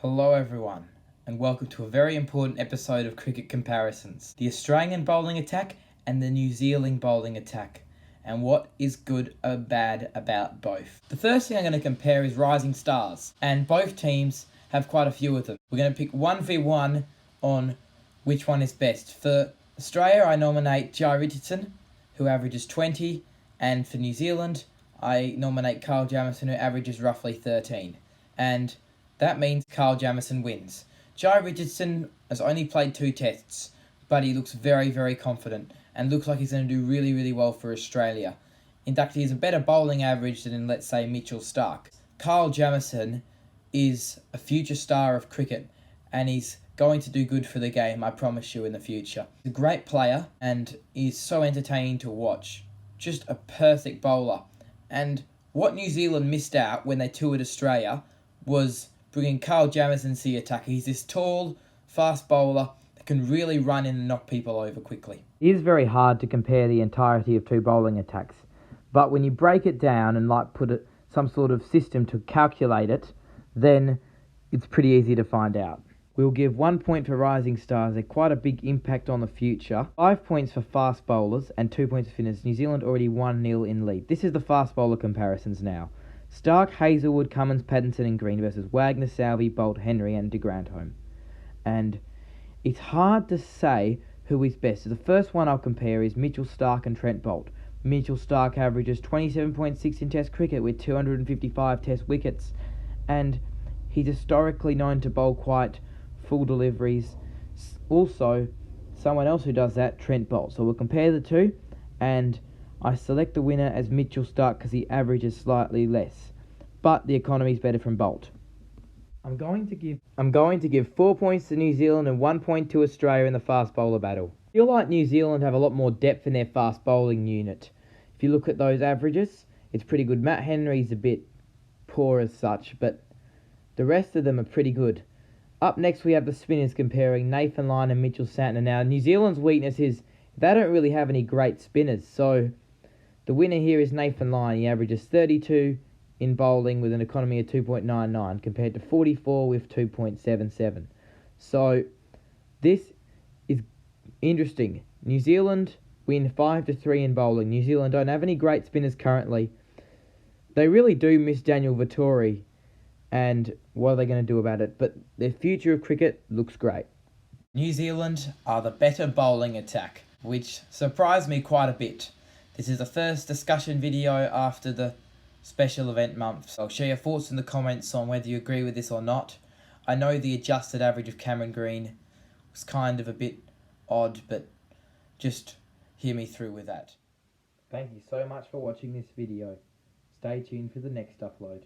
Hello everyone, and welcome to a very important episode of Cricket Comparisons. The Australian bowling attack and the New Zealand bowling attack, and what is good or bad about both. The first thing I'm going to compare is rising stars, and both teams have quite a few of them. We're going to pick 1v1 on which one is best. For Australia, I nominate Jhye Richardson, who averages 20, and for New Zealand, I nominate Kyle Jamieson, who averages roughly 13. And that means Kyle Jamieson wins. Jhye Richardson has only played 2 tests, but he looks very, very confident and looks like he's going to do really, really well for Australia. In fact, he has a better bowling average than, let's say, Mitchell Starc. Kyle Jamieson is a future star of cricket, and he's going to do good for the game, I promise you, in the future. He's a great player, and he's so entertaining to watch. Just a perfect bowler. And what New Zealand missed out when they toured Australia was bringing Kyle Jamieson to the attack. He's this tall, fast bowler that can really run in and knock people over quickly. It is very hard to compare the entirety of 2 bowling attacks, but when you break it down and put some sort of system to calculate it, then it's pretty easy to find out. We'll give 1 point for rising stars. They're quite a big impact on the future. 5 points for fast bowlers and 2 points for spinners. New Zealand already 1-0 in lead. This is the fast bowler comparisons now. Starc, Hazlewood, Cummins, Pattinson and Green versus Wagner, Salvey, Bolt, Henry and de Grandhomme. And it's hard to say who is best. So the first one I'll compare is Mitchell Starc and Trent Bolt. Mitchell Starc averages 27.6 in Test cricket with 255 Test wickets, and he's historically known to bowl quite full deliveries. Also, someone else who does that, Trent Bolt. So we'll compare the two, and I select the winner as Mitchell Starc because he averages slightly less, but the economy is better from Bolt. I'm going to give 4 points to New Zealand and 1 point to Australia in the fast bowler battle. I feel like New Zealand have a lot more depth in their fast bowling unit. If you look at those averages, it's pretty good. Matt Henry's a bit poor as such, but the rest of them are pretty good. Up next we have the spinners comparing Nathan Lyon and Mitchell Santner. Now New Zealand's weakness is they don't really have any great spinners, so the winner here is Nathan Lyon. He averages 32 in bowling with an economy of 2.99 compared to 44 with 2.77. So this is interesting. New Zealand win 5-3 in bowling. New Zealand don't have any great spinners currently. They really do miss Daniel Vettori, and what are they going to do about it? But their future of cricket looks great. New Zealand are the better bowling attack, which surprised me quite a bit. This is the first discussion video after the special event month, so I'll share your thoughts in the comments on whether you agree with this or not. I know the adjusted average of Cameron Green was kind of a bit odd, but just hear me through with that. Thank you so much for watching this video. Stay tuned for the next upload.